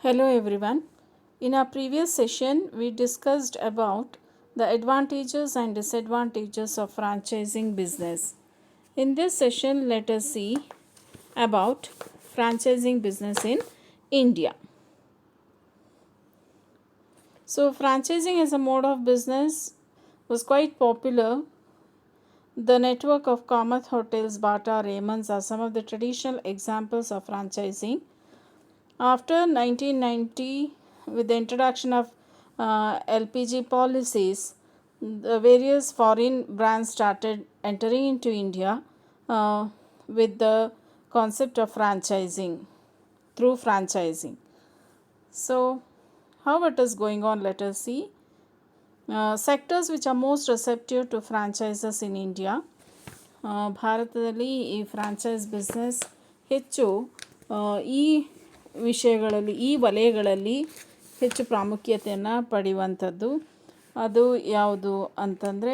Hello everyone. In our previous session, we discussed about the advantages and disadvantages of franchising business. In this session, let us see about franchising business in India. So, franchising as a mode of business was quite popular. The network of Kamath Hotels, Bata, Raymond's are some of the traditional examples of franchising. After 1990, with the introduction of LPG policies, the various foreign brands started entering into India with the concept of franchising, through franchising. So, how it is going on, let us see. Sectors which are most receptive to franchises in India. ಭಾರತದಲ್ಲಿ ಈ franchise business ಹೆಚ್ಚು ಈ ವಿಷಯಗಳಲ್ಲಿ, ಈ ವಲಯಗಳಲ್ಲಿ ಹೆಚ್ಚು ಪ್ರಾಮುಖ್ಯತೆಯನ್ನು ಪಡೆಯುವಂಥದ್ದು. ಅದು ಯಾವುದು ಅಂತಂದರೆ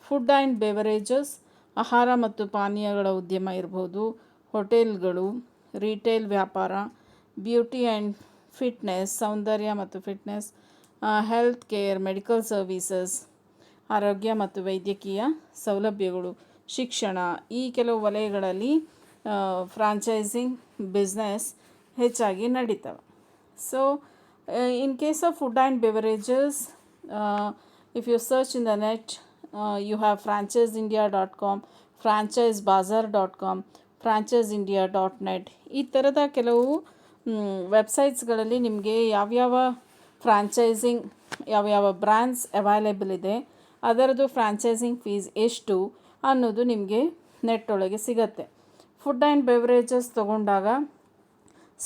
ಫುಡ್ ಆ್ಯಂಡ್ ಬೆವರೇಜಸ್, ಆಹಾರ ಮತ್ತು ಪಾನೀಯಗಳ ಉದ್ಯಮ ಇರ್ಬೋದು, ಹೋಟೆಲ್ಗಳು, ರಿಟೇಲ್ ವ್ಯಾಪಾರ, ಬ್ಯೂಟಿ ಆ್ಯಂಡ್ ಫಿಟ್ನೆಸ್, ಸೌಂದರ್ಯ ಮತ್ತು fitness, health care, medical services, ಆರೋಗ್ಯ ಮತ್ತು ವೈದ್ಯಕೀಯ ಸೌಲಭ್ಯಗಳು, ಶಿಕ್ಷಣ, ಈ ಕೆಲವು ವಲಯಗಳಲ್ಲಿ ಫ್ರಾಂಚೈಸಿಂಗ್ ಬಿಸ್ನೆಸ್ ಹೆಚ್ಚಾಗಿ ನಡೀತವೆ. So in case of food and beverages, if you search in the net, you have franciseindia.com, franchisebazaar.com, franciseindia.net. ಈ ಥರದ ಕೆಲವು ವೆಬ್ಸೈಟ್ಸ್ಗಳಲ್ಲಿ ನಿಮಗೆ ಯಾವ್ಯಾವ ಫ್ರಾಂಚೈಸಿಂಗ್, ಯಾವ್ಯಾವ ಬ್ರ್ಯಾಂಡ್ಸ್ ಅವೈಲೇಬಲ್ ಇದೆ, ಅದರದ್ದು ಫ್ರಾಂಚೈಸಿಂಗ್ ಫೀಸ್ ಎಷ್ಟು ಅನ್ನೋದು ನಿಮಗೆ ನೆಟ್ ಒಳಗೆ ಸಿಗತ್ತೆ. ಫುಡ್ ಆ್ಯಂಡ್ ಬೆವರೇಜಸ್ ತೊಗೊಂಡಾಗ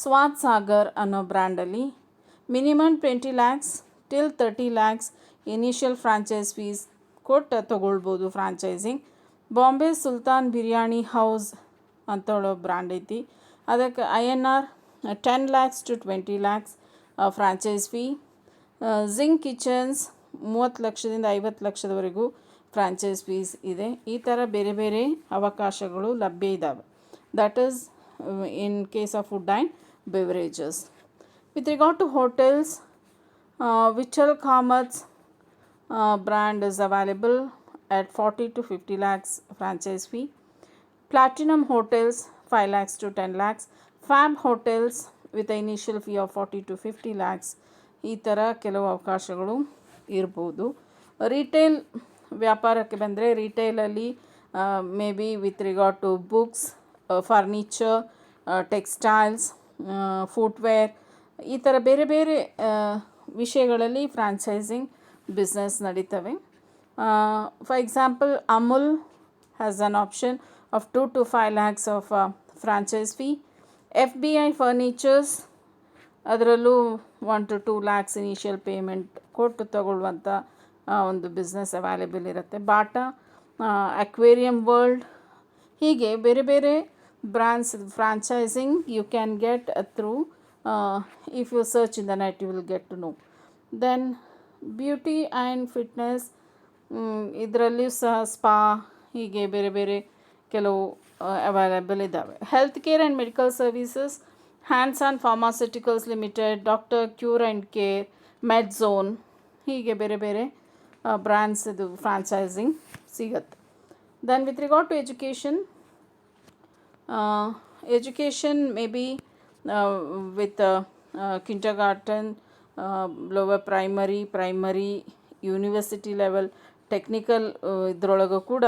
ಸ್ವಾದ್ ಸಾಗರ್ ಅನ್ನೋ ಬ್ರ್ಯಾಂಡಲ್ಲಿ minimum 20 lakhs till 30 lakhs initial franchise fees ಕೊಟ್ಟು ತೊಗೊಳ್ಬೋದು ಫ್ರಾಂಚೈಸಿಂಗ್. ಬಾಂಬೆ ಸುಲ್ತಾನ್ ಬಿರಿಯಾನಿ ಹೌಸ್ ಅಂತೇಳೋ ಬ್ರ್ಯಾಂಡ್ ಐತಿ, ಅದಕ್ಕೆ INR 10 lakhs to 20 lakhs franchise fee. Zing Kitchens 30 ಲಕ್ಷದಿಂದ 50 ಲಕ್ಷದವರೆಗೂ ಫ್ರಾಂಚೈಸ್ ಫೀಸ್ ಇದೆ. ಈ ಥರ ಬೇರೆ ಬೇರೆ ಅವಕಾಶಗಳು ಲಭ್ಯ ಇದ್ದಾವೆ. That is in case of food and beverages. With regard to hotels, Vithal Kamats brand is available at 40 to 50 lakhs franchise fee. Platinum hotels 5 lakhs to 10 lakhs. Fab hotels with an initial fee of 40 to 50 lakhs. ಈ ಥರ ಕೆಲವು ಅವಕಾಶಗಳು ಇರ್ಬೋದು. Retail ವ್ಯಾಪಾರಕ್ಕೆ ಬಂದರೆ, ರಿಟೇಲಲ್ಲಿ may be with regard to books, furniture, textiles, footwear, ಈ ಥರ ಬೇರೆ ಬೇರೆ ವಿಷಯಗಳಲ್ಲಿ ಫ್ರಾಂಚೈಸಿಂಗ್ ಬಿಸ್ನೆಸ್ ನಡೀತವೆ. For example, Amul has an option of 2 to 5 lakhs of franchise fee. FBI furnitures, ಅದರಲ್ಲೂ 1 to 2 lakhs ಇನಿಷಿಯಲ್ ಪೇಮೆಂಟ್ ಕೊಟ್ಟು ತಗೊಳ್ಳುವಂಥ ಒಂದು ಬಿಸ್ನೆಸ್ ಅವೈಲೇಬಲ್ ಇರುತ್ತೆ. ಬಾಟಾ, ಅಕ್ವೇರಿಯಂ ವರ್ಲ್ಡ್, ಹೀಗೆ ಬೇರೆ ಬೇರೆ brands franchising you can get through, if you search in the net you will get to know. Then beauty and fitness, ಇದರಲ್ಲಿಯೂ ಸಹ ಸ್ಪಾ, ಹೀಗೆ ಬೇರೆ ಬೇರೆ ಕೆಲವು ಅವೈಲೇಬಲ್ ಇದ್ದಾವೆ. Health care and medical services, hands on pharmaceuticals limited, doctor cure and care, Medzone, ಹೀಗೆ ಬೇರೆ ಬೇರೆ ಬ್ರ್ಯಾಂಡ್ಸ್ ಇದು ಫ್ರಾಂಚೈಸಿಂಗ್ ಸಿಗತ್ತೆ. Then with regard to education, education May be with kindergarten, lower primary, university level, technical, ಇದರೊಳಗೂ ಕೂಡ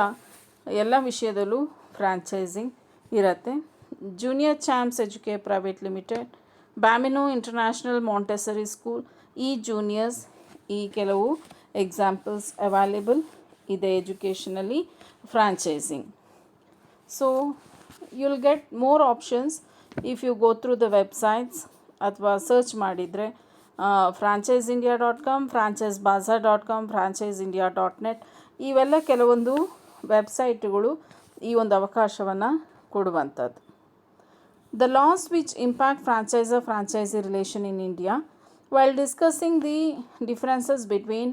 ಎಲ್ಲ ವಿಷಯದಲ್ಲೂ ಫ್ರಾಂಚೈಸಿಂಗ್ ಇರುತ್ತೆ. Junior Champs Educare private limited, Bambino international Montessori school, ಈ ಜೂನಿಯರ್ಸ್, ಈ ಕೆಲವು ಎಕ್ಸಾಂಪಲ್ಸ್ ಅವೈಲೇಬಲ್ ಇದೆ ಎಜುಕೇಷನಲ್ಲಿ franchising. So you will get more options if you go through the websites, ಅಥವಾ ಸರ್ಚ್ ಮಾಡಿದರೆ franciseindia.com, franchisebazaar.com, franciseindia.net, ಇವೆಲ್ಲ ಕೆಲವೊಂದು ವೆಬ್ಸೈಟ್ಗಳು ಈ ಒಂದು ಅವಕಾಶವನ್ನು ಕೊಡುವಂಥದ್ದು. The loss which impact franchisee relation in India. While discussing the differences between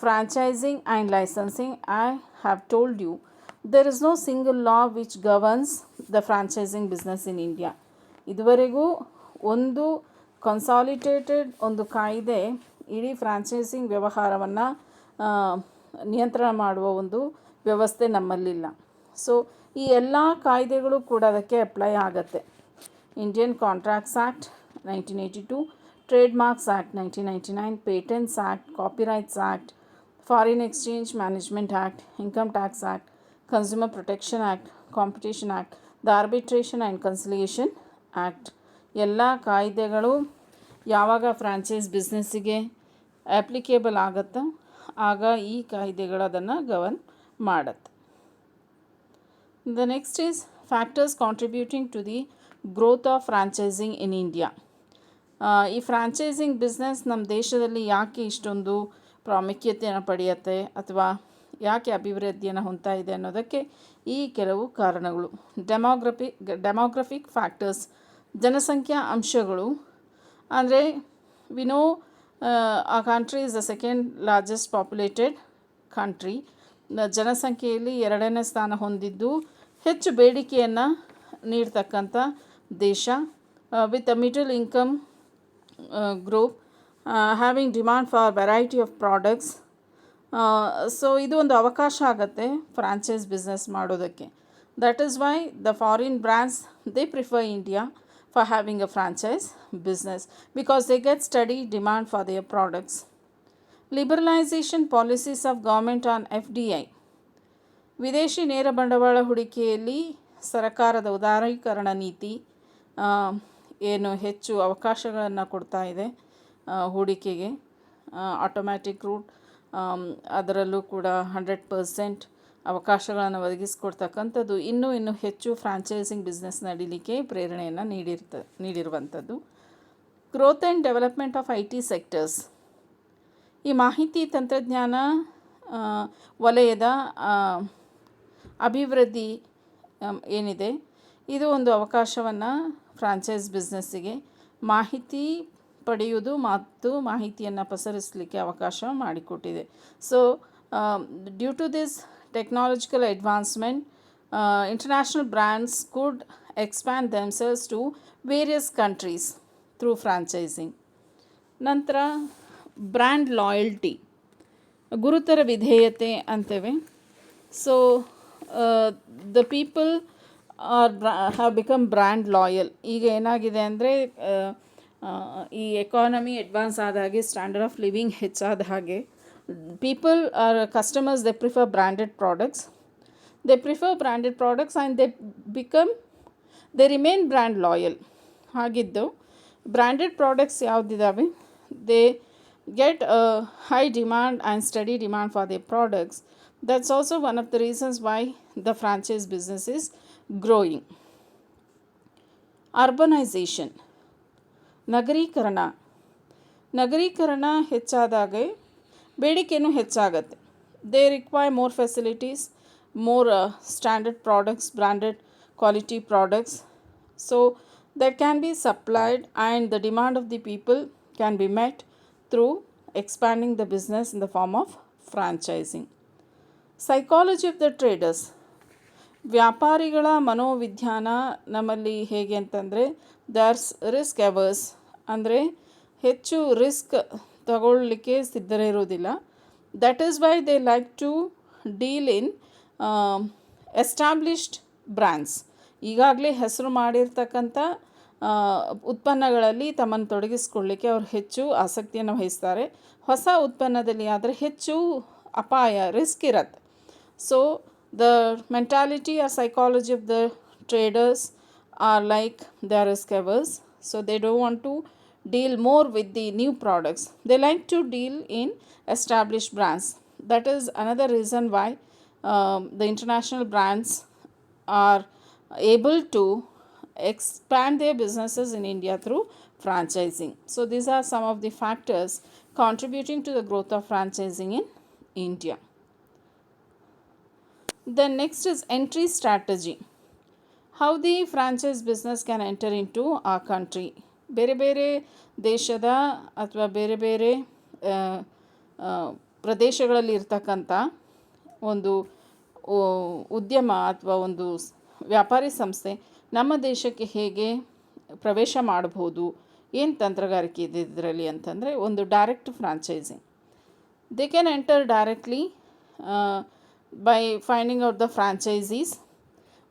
franchising and licensing, I have told you there is no single law which governs the franchising business in India. ಇದುವರೆಗೂ ಒಂದು ಕನ್ಸಾಲಿಟೇಟೆಡ್ ಒಂದು ಕಾಯ್ದೆ ಇಡೀ franchising ವ್ಯವಹಾರವನ್ನು ನಿಯಂತ್ರಣ ಮಾಡುವ ಒಂದು ವ್ಯವಸ್ಥೆ ನಮ್ಮಲ್ಲಿಲ್ಲ. ಸೊ ಈ ಎಲ್ಲ ಕಾಯ್ದೆಗಳು ಕೂಡ ಅದಕ್ಕೆ ಅಪ್ಲೈ ಆಗುತ್ತೆ. Indian contracts act 1982, trade marks act 1999, patents act, copyrights act, foreign exchange management act, income tax act, consumer protection act, competition act, the arbitration and conciliation act. ಎಲ್ಲ ಕಾಯ್ದೆಗಳು ಯಾವಾಗ ಫ್ರಾಂಚೈಸ್ ಬಿಸ್ನೆಸ್ಸಿಗೆ ಅಪ್ಲಿಕೇಬಲ್ ಆಗುತ್ತೋ ಆಗ ಈ ಕಾಯ್ದೆಗಳು ಅದನ್ನು ಗವರ್ನ್ ಮಾಡುತ್ತೆ. The next is factors contributing to the growth of franchising in India. ಈ ಫ್ರಾಂಚೈಸಿಂಗ್ ಬಿಸ್ನೆಸ್ ನಮ್ಮ ದೇಶದಲ್ಲಿ ಯಾಕೆ ಇಷ್ಟೊಂದು ಪ್ರಾಮುಖ್ಯತೆಯನ್ನು ಪಡೆಯುತ್ತೆ ಅಥವಾ ಯಾಕೆ ಅಭಿವೃದ್ಧಿಯನ್ನು ಹೊಂದ್ತಾ ಇದೆ ಅನ್ನೋದಕ್ಕೆ ಈ ಕೆಲವು ಕಾರಣಗಳು. ಡೆಮೋಗ್ರಫಿಕ್ ಫ್ಯಾಕ್ಟರ್ಸ್, ಜನಸಂಖ್ಯಾ ಅಂಶಗಳು. ಅಂದರೆ ವಿ ನೋ ಆ country is the second largest populated country. ಜನಸಂಖ್ಯೆಯಲ್ಲಿ 2ನೇ ಸ್ಥಾನ ಹೊಂದಿದ್ದು ಹೆಚ್ಚು ಬೇಡಿಕೆಯನ್ನು ನೀಡ್ತಕ್ಕಂಥ ದೇಶ. With a middle income group having demand for variety of products. So ಇದು ಒಂದು ಅವಕಾಶ ಆಗುತ್ತೆ ಫ್ರಾಂಚೈಸ್ ಬಿಸ್ನೆಸ್ ಮಾಡೋದಕ್ಕೆ. That is why the foreign brands they prefer India for having a franchise business because they get steady demand for their products. Liberalization policies of government on FDI. ವಿದೇಶಿ ನೇರ ಬಂಡವಾಳ ಹೂಡಿಕೆಯಲ್ಲಿ ಸರ್ಕಾರದ ಉದಾರೀಕರಣ ನೀತಿ ಏನು ಹೆಚ್ಚು ಅವಕಾಶಗಳನ್ನು ಕೊಡ್ತಾ ಇದೆ ಹೂಡಿಕೆಗೆ. ಆಟೋಮ್ಯಾಟಿಕ್ ರೂಟ್ ಅದರಲ್ಲೂ ಕೂಡ 100% ಅವಕಾಶಗಳನ್ನು ಒದಗಿಸ್ಕೊಡ್ತಕ್ಕಂಥದ್ದು ಇನ್ನೂ ಹೆಚ್ಚು ಫ್ರಾಂಚೈಸಿಂಗ್ ಬಿಸ್ನೆಸ್ ನಡೀಲಿಕ್ಕೆ ಪ್ರೇರಣೆಯನ್ನು ನೀಡಿರುವಂಥದ್ದು. Growth and development of IT sectors. ಈ ಮಾಹಿತಿ ತಂತ್ರಜ್ಞಾನ ವಲಯದ ಅಭಿವೃದ್ಧಿ ಏನಿದೆ ಇದು ಒಂದು ಅವಕಾಶವನ್ನು ಫ್ರಾಂಚೈಸ್ ಬಿಸ್ನೆಸ್ಸಿಗೆ ಮಾಹಿತಿ ಪಡೆಯುವುದು ಮತ್ತು ಮಾಹಿತಿಯನ್ನು ಪಸರಿಸಲಿಕ್ಕೆ ಅವಕಾಶ ಮಾಡಿಕೊಟ್ಟಿದೆ. So due to this technological advancement, international brands could expand themselves to various countries through franchising. ನಂತರ ಬ್ರ್ಯಾಂಡ್ ಲಾಯಲ್ಟಿ, ಗುರುತರ ವಿಧೇಯತೆ ಅಂತೇವೆ. So the people have become brand loyal. ಈಗ ಏನಾಗಿದೆ ಅಂದರೆ ಈ ಎಕಾನಮಿ ಅಡ್ವಾನ್ಸ್ ಆದ ಹಾಗೆ, ಸ್ಟ್ಯಾಂಡರ್ಡ್ ಆಫ್ ಲಿವಿಂಗ್ ಹೆಚ್ಚಾದ ಹಾಗೆ people are customers, they prefer branded products and they remain brand loyal. ಹಾಗಿದ್ದು ಬ್ರ್ಯಾಂಡೆಡ್ ಪ್ರಾಡಕ್ಟ್ಸ್ ಯಾವುದಿದ್ದಾವೆ, they get a high demand and steady demand for their products. That's also one of the reasons why the franchise business is growing. Urbanization, ನಗರೀಕರಣ ಹೆಚ್ಚಾದಾಗೆ ಬೇಡಿಕೆನೂ ಹೆಚ್ಚಾಗುತ್ತೆ. They require more facilities, more standard products, branded quality products. So that can be supplied and the demand of the people can be met through expanding the business in the form of franchising. Psychology of the traders, ವ್ಯಾಪಾರಿಗಳ ಮನೋವಿಜ್ಞಾನ ನಮ್ಮಲ್ಲಿ ಹೇಗೆ ಅಂತಂದರೆ ದರ್ಸ್ risk ಎವರ್ಸ್, ಅಂದರೆ ಹೆಚ್ಚು risk ತಗೊಳ್ಳಿಕ್ಕೆ ಸಿದ್ಧರಿರುವುದಿಲ್ಲ. That is why they like to deal in established brands. ಈಗಾಗಲೇ ಹೆಸರು ಮಾಡಿರ್ತಕ್ಕಂಥ ಉತ್ಪನ್ನಗಳಲ್ಲಿ ತಮ್ಮನ್ನು ತೊಡಗಿಸ್ಕೊಳ್ಳಿಕ್ಕೆ ಅವರು ಹೆಚ್ಚು ಆಸಕ್ತಿಯನ್ನು ವಹಿಸ್ತಾರೆ. ಹೊಸ ಉತ್ಪನ್ನದಲ್ಲಿ ಆದರೆ ಹೆಚ್ಚು ಅಪಾಯ, ರಿಸ್ಕ್ ಇರುತ್ತೆ. So the mentality or psychology of the traders are like they are risk averse, so they don't want to deal more with the new products. They like to deal in established brands. That is another reason why the international brands are able to expand their businesses in India through franchising. So these are some of the factors contributing to the growth of franchising in India. Then next is entry strategy. How the franchise business can enter into our country. ಬೇರೆ ಬೇರೆ ದೇಶದ ಅಥವಾ ಬೇರೆ ಬೇರೆ ಪ್ರದೇಶಗಳಲ್ಲಿ ಇರ್ತಕ್ಕಂಥ ಒಂದು ಉದ್ಯಮ ಅಥವಾ ಒಂದು ವ್ಯಾಪಾರಿ ಸಂಸ್ಥೆ ನಮ್ಮ ದೇಶಕ್ಕೆ ಹೇಗೆ ಪ್ರವೇಶ ಮಾಡ್ಬೋದು. ಏನು ತಂತ್ರಗಾರಿಕೆ ಇದೆ ಇದರಲ್ಲಿ ಅಂತಂದರೆ, ಒಂದು direct franchising. They can enter directly by finding out the franchises.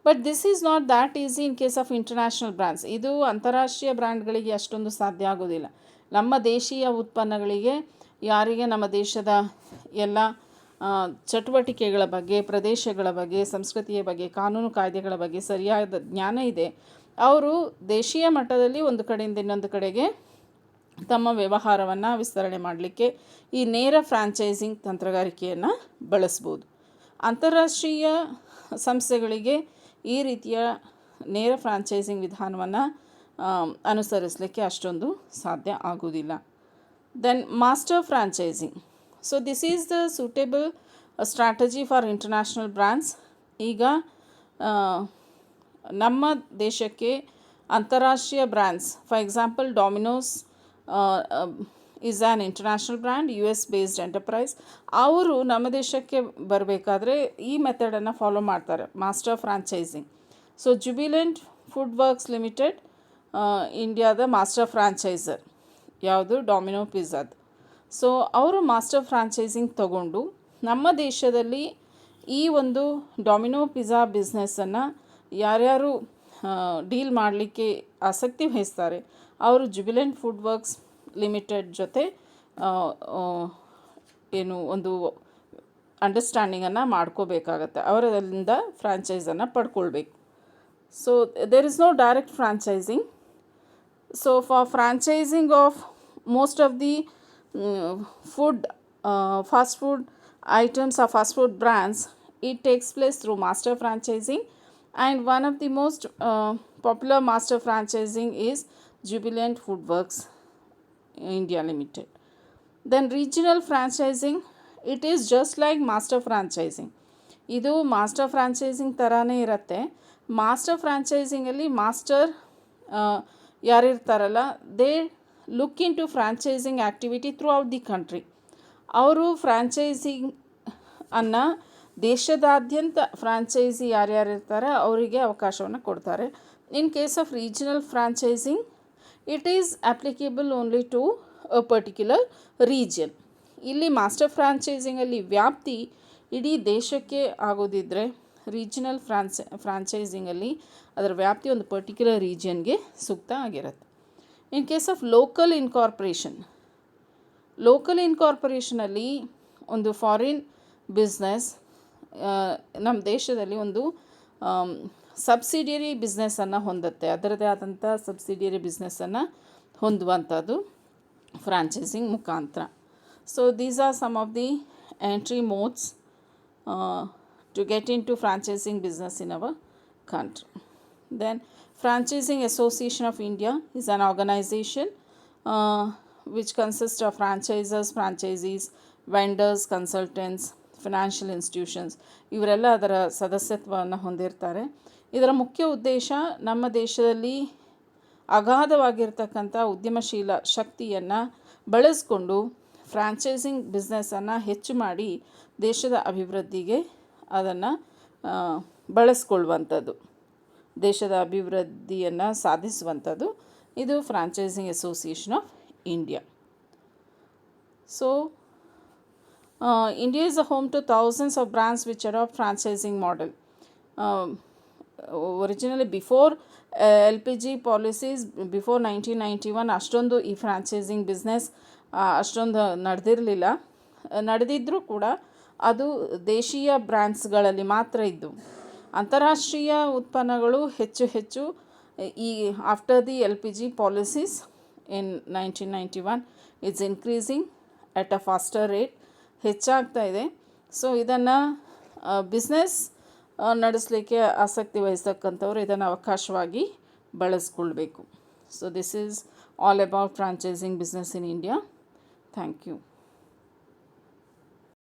But this is not that easy in case of international brands. ಇದು ಅಂತಾರಾಷ್ಟ್ರೀಯ ಬ್ರ್ಯಾಂಡ್ಗಳಿಗೆ ಅಷ್ಟೊಂದು ಸಾಧ್ಯ ಆಗೋದಿಲ್ಲ. ನಮ್ಮ ದೇಶೀಯ ಉತ್ಪನ್ನಗಳಿಗೆ ಯಾರಿಗೆ ನಮ್ಮ ದೇಶದ ಎಲ್ಲ ಚಟುವಟಿಕೆಗಳ ಬಗ್ಗೆ, ಪ್ರದೇಶಗಳ ಬಗ್ಗೆ, ಸಂಸ್ಕೃತಿಯ ಬಗ್ಗೆ, ಕಾನೂನು ಕಾಯ್ದೆಗಳ ಬಗ್ಗೆ ಸರಿಯಾದ ಜ್ಞಾನ ಇದೆ, ಅವರು ದೇಶೀಯ ಮಟ್ಟದಲ್ಲಿ ಒಂದು ಕಡೆಯಿಂದ ಇನ್ನೊಂದು ಕಡೆಗೆ ತಮ್ಮ ವ್ಯವಹಾರವನ್ನು ವಿಸ್ತರಣೆ ಮಾಡಲಿಕ್ಕೆ ಈ ನೇರ ಫ್ರಾಂಚೈಸಿಂಗ್ ತಂತ್ರಗಾರಿಕೆಯನ್ನು ಬಳಸ್ಬೋದು. ಅಂತಾರಾಷ್ಟ್ರೀಯ ಸಂಸ್ಥೆಗಳಿಗೆ ಈ ರೀತಿಯ ನೇರ ಫ್ರಾಂಚೈಸಿಂಗ್ ವಿಧಾನವನ್ನು ಅನುಸರಿಸಲಿಕ್ಕೆ ಅಷ್ಟೊಂದು ಸಾಧ್ಯ ಆಗುವುದಿಲ್ಲ. Then master franchising. So this is the suitable strategy for international brands. ಈಗ ನಮ್ಮ ದೇಶಕ್ಕೆ ಅಂತಾರಾಷ್ಟ್ರೀಯ brands, for example Domino's is an international brand, US based enterprise. ಅವರು ನಮ್ಮ ದೇಶಕ್ಕೆ ಬರಬೇಕಾದ್ರೆ ಈ ಮೆಥಡನ್ನು ಫಾಲೋ ಮಾಡ್ತಾರೆ, master franchising. So Jubilant Food Works Limited ಇಂಡಿಯಾದ ಮಾಸ್ಟರ್ ಫ್ರಾಂಚೈಸರ್. ಯಾವುದು? ಡಾಮಿನೋ ಪಿಜ್ಜಾದ. ಸೊ ಅವರು ಮಾಸ್ಟರ್ ಫ್ರಾಂಚೈಸಿಂಗ್ ತಗೊಂಡು ನಮ್ಮ ದೇಶದಲ್ಲಿ ಈ ಒಂದು ಡಾಮಿನೋ ಪಿಜ್ಜಾ ಬಿಸ್ನೆಸ್ಸನ್ನು ಯಾರ್ಯಾರು ಡೀಲ್ ಮಾಡಲಿಕ್ಕೆ ಆಸಕ್ತಿ ವಹಿಸ್ತಾರೆ ಅವರು ಜುಬಿಲೆಂಟ್ ಫುಡ್ ವರ್ಕ್ಸ್ ಲಿಮಿಟೆಡ್ ಜೊತೆ ಏನು ಒಂದು ಅಂಡರ್ಸ್ಟ್ಯಾಂಡಿಂಗನ್ನು ಮಾಡ್ಕೋಬೇಕಾಗತ್ತೆ. ಅವರಿಂದ ಫ್ರಾಂಚೈಸನ್ನು ಪಡ್ಕೊಳ್ಬೇಕು. So there is no direct franchising. So for franchising of most of the fast food items or fast food brands, it takes place through master franchising, and one of the most popular master franchising is Jubilant Food Works India Limited. Then regional franchising, it is just like master franchising. ಇದು master franchising ಥರನೇ ಇರುತ್ತೆ. Master ಫ್ರಾಂಚೈಸಿಂಗಲ್ಲಿ master ಯಾರಿರ್ತಾರಲ್ಲ, they look into franchising activity throughout the country. ಅವರು franchising ಅನ್ನು ದೇಶದಾದ್ಯಂತ franchisee ಯಾರ್ಯಾರು ಇರ್ತಾರೆ ಅವರಿಗೆ ಅವಕಾಶವನ್ನು ಕೊಡ್ತಾರೆ. In case of regional franchising, it is applicable only to a particular region. ಇಲ್ಲಿ ಮಾಸ್ಟರ್ ಫ್ರಾಂಚೈಸಿಂಗಲ್ಲಿ ವ್ಯಾಪ್ತಿ ಇಡೀ ದೇಶಕ್ಕೆ ಆಗೋದಿದ್ದರೆ, ರೀಜನಲ್ ಫ್ರಾಂಚೈಸಿಂಗಲ್ಲಿ ಅದರ ವ್ಯಾಪ್ತಿ ಒಂದು ಪರ್ಟಿಕ್ಯುಲರ್ ರೀಜನ್ಗೆ ಸೂಕ್ತ ಆಗಿರುತ್ತೆ. ಇನ್ ಕೇಸ್ ಆಫ್ ಲೋಕಲ್ ಇನ್ಕಾರ್ಪೊರೇಷನಲ್ಲಿ ಒಂದು ಫಾರಿನ್ ಬಿಸ್ನೆಸ್ ನಮ್ಮ ದೇಶದಲ್ಲಿ ಒಂದು ಸಬ್ಸಿಡಿಯರಿ ಬಿಸ್ನೆಸ್ಸನ್ನು ಹೊಂದುತ್ತೆ, ಅದರದೇ ಆದಂಥ ಸಬ್ಸಿಡಿಯರಿ ಬಿಸ್ನೆಸ್ಸನ್ನು ಹೊಂದುವಂಥದ್ದು ಫ್ರಾಂಚೈಸಿಂಗ್ ಮುಖಾಂತರ. So these are some of the entry modes to get into franchising business in our country. Then Franchising Association of India is an organization which consists of franchisors, franchisees, vendors, consultants, financial institutions. ಇವರೆಲ್ಲ ಅದರ ಸದಸ್ಯತ್ವವನ್ನು ಹೊಂದಿರ್ತಾರೆ. ಇದರ ಮುಖ್ಯ ಉದ್ದೇಶ ನಮ್ಮ ದೇಶದಲ್ಲಿ ಅಗಾಧವಾಗಿರ್ತಕ್ಕಂಥ ಉದ್ಯಮಶೀಲ ಶಕ್ತಿಯನ್ನು ಬಳಸಿಕೊಂಡು ಫ್ರಾಂಚೈಸಿಂಗ್ ಬಿಸ್ನೆಸ್ಸನ್ನು ಹೆಚ್ಚು ಮಾಡಿ ದೇಶದ ಅಭಿವೃದ್ಧಿಗೆ ಅದನ್ನು ಬಳಸ್ಕೊಳ್ಳುವಂಥದ್ದು, ದೇಶದ ಅಭಿವೃದ್ಧಿಯನ್ನು ಸಾಧಿಸುವಂಥದ್ದು. ಇದು franchising association of India. So India is a home to thousands of brands which adopt franchising model. Originally before LPG policies, before 1991 ಅಷ್ಟೊಂದು ಈ ಫ್ರಾಂಚೈಸಿಂಗ್ ಬಿಸ್ನೆಸ್ ಅಷ್ಟೊಂದು ನಡೆದಿದ್ದರೂ ಕೂಡ ಅದು ದೇಶೀಯ ಬ್ರ್ಯಾಂಡ್ಸ್ಗಳಲ್ಲಿ ಮಾತ್ರ ಇದ್ದು, ಅಂತಾರಾಷ್ಟ್ರೀಯ ಉತ್ಪನ್ನಗಳು ಹೆಚ್ಚು ಈ after the LPG policies in 1991 it's increasing at a faster rate, ಹೆಚ್ಚಾಗ್ತಾ ಇದೆ. ಸೊ ಇದನ್ನು ಬಿಸ್ನೆಸ್ ನಡೆಸಲಿಕ್ಕೆ ಆಸಕ್ತಿ ವಹಿಸ್ತಕ್ಕಂಥವ್ರು ಇದನ್ನು ಅವಕಾಶವಾಗಿ ಬಳಸ್ಕೊಳ್ಬೇಕು. So this is all about franchising business in India. Thank you.